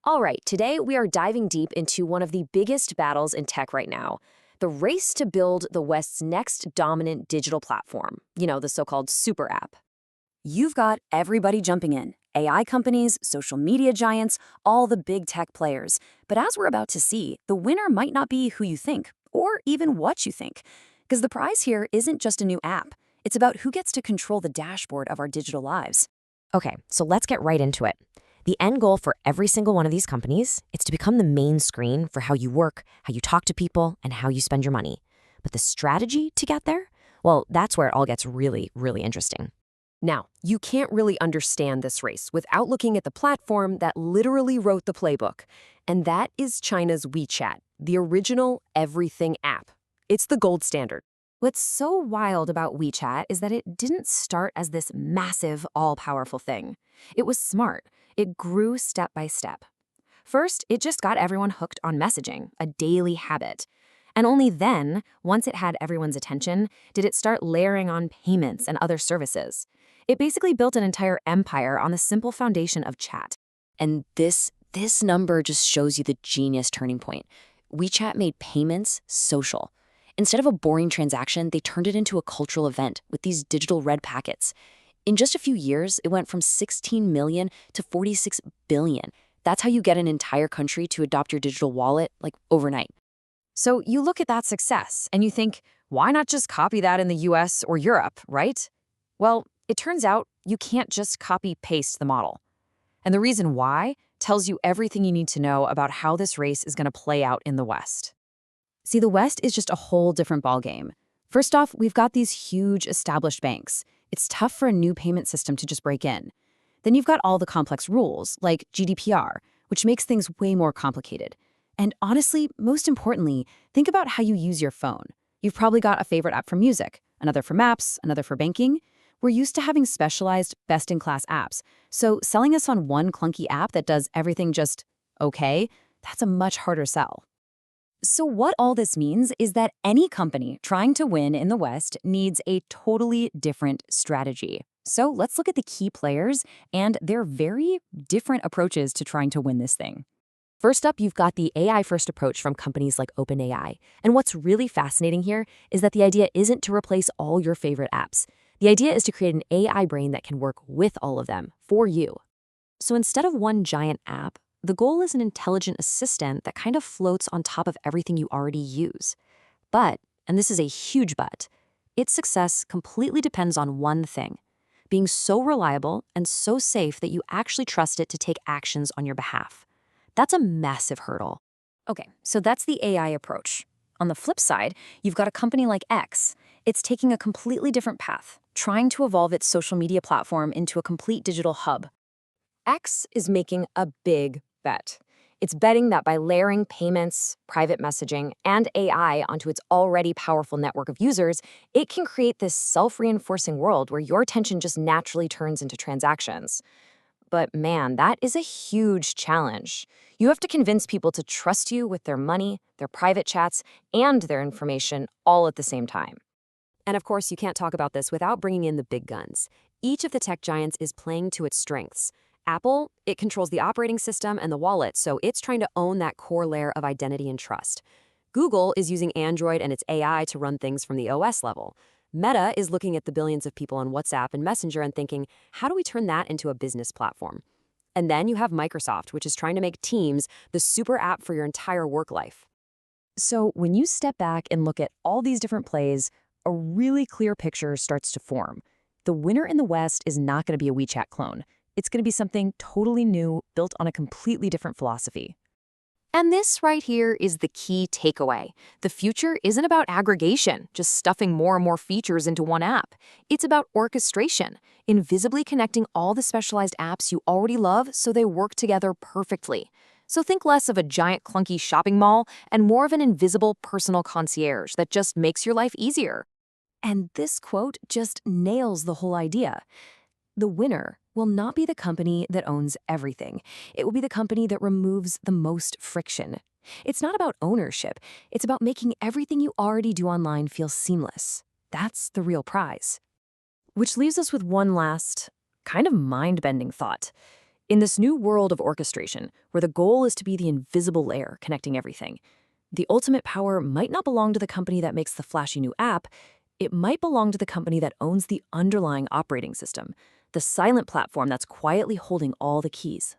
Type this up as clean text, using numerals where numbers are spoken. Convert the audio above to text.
All right, today we are diving deep into one of the biggest battles in tech right now, the race to build the West's next dominant digital platform, the so-called super app. You've got everybody jumping in. AI companies, social media giants, all the big tech players. But as we're about to see, the winner might not be who you think, or even what you think. Because the prize here isn't just a new app. It's about who gets to control the dashboard of our digital lives. Okay, so let's get right into it. The end goal for every single one of these companies is to become the main screen for how you work, how you talk to people, and how you spend your money. But the strategy to get there? Well, that's where it all gets really, really interesting. Now, you can't really understand this race without looking at the platform that literally wrote the playbook. And that is China's WeChat, the original everything app. It's the gold standard. What's so wild about WeChat is that it didn't start as this massive, all-powerful thing. It was smart. It grew step by step. First, it just got everyone hooked on messaging, a daily habit. And only then, once it had everyone's attention, did it start layering on payments and other services. It basically built an entire empire on the simple foundation of chat. And this number just shows you the genius turning point. WeChat made payments social. Instead of a boring transaction, they turned it into a cultural event with these digital red packets. In just a few years, it went from 16 million to 46 billion. That's how you get an entire country to adopt your digital wallet, like overnight. So you look at that success and you think, why not just copy that in the US or Europe, right? Well, it turns out you can't just copy-paste the model. And the reason why tells you everything you need to know about how this race is going to play out in the West. See, the West is just a whole different ballgame. First off, we've got these huge established banks. It's tough for a new payment system to just break in. Then you've got all the complex rules, like GDPR, which makes things way more complicated. And honestly, most importantly, think about how you use your phone. You've probably got a favorite app for music, another for maps, another for banking. We're used to having specialized, best-in-class apps. So selling us on one clunky app that does everything just okay, that's a much harder sell. So what all this means is that any company trying to win in the West needs a totally different strategy. So let's look at the key players and their very different approaches to trying to win this thing. First up, you've got the AI-first approach from companies like OpenAI. And what's really fascinating here is that the idea isn't to replace all your favorite apps. The idea is to create an AI brain that can work with all of them for you. So instead of one giant app, the goal is an intelligent assistant that kind of floats on top of everything you already use. But, and this is a huge but, its success completely depends on one thing: being so reliable and so safe that you actually trust it to take actions on your behalf. That's a massive hurdle. Okay, so that's the AI approach. On the flip side, you've got a company like X. It's taking a completely different path, trying to evolve its social media platform into a complete digital hub. X is making a big bet. It's betting that by layering payments, private messaging, and AI onto its already powerful network of users, it can create this self-reinforcing world where your attention just naturally turns into transactions. But man, that is a huge challenge. You have to convince people to trust you with their money, their private chats, and their information all at the same time. And of course, you can't talk about this without bringing in the big guns. Each of the tech giants is playing to its strengths. Apple, it controls the operating system and the wallet, so it's trying to own that core layer of identity and trust. Google is using Android and its AI to run things from the OS level. Meta is looking at the billions of people on WhatsApp and Messenger and thinking, how do we turn that into a business platform? And then you have Microsoft, which is trying to make Teams the super app for your entire work life. So when you step back and look at all these different plays, a really clear picture starts to form. The winner in the West is not going to be a WeChat clone. It's going to be something totally new, built on a completely different philosophy. And this right here is the key takeaway. The future isn't about aggregation, just stuffing more and more features into one app. It's about orchestration, invisibly connecting all the specialized apps you already love so they work together perfectly. So think less of a giant clunky shopping mall and more of an invisible personal concierge that just makes your life easier. And this quote just nails the whole idea. The winner will not be the company that owns everything. It will be the company that removes the most friction. It's not about ownership. It's about making everything you already do online feel seamless. That's the real prize. Which leaves us with one last, kind of mind-bending thought. In this new world of orchestration, where the goal is to be the invisible layer connecting everything, the ultimate power might not belong to the company that makes the flashy new app. It might belong to the company that owns the underlying operating system, the silent platform that's quietly holding all the keys.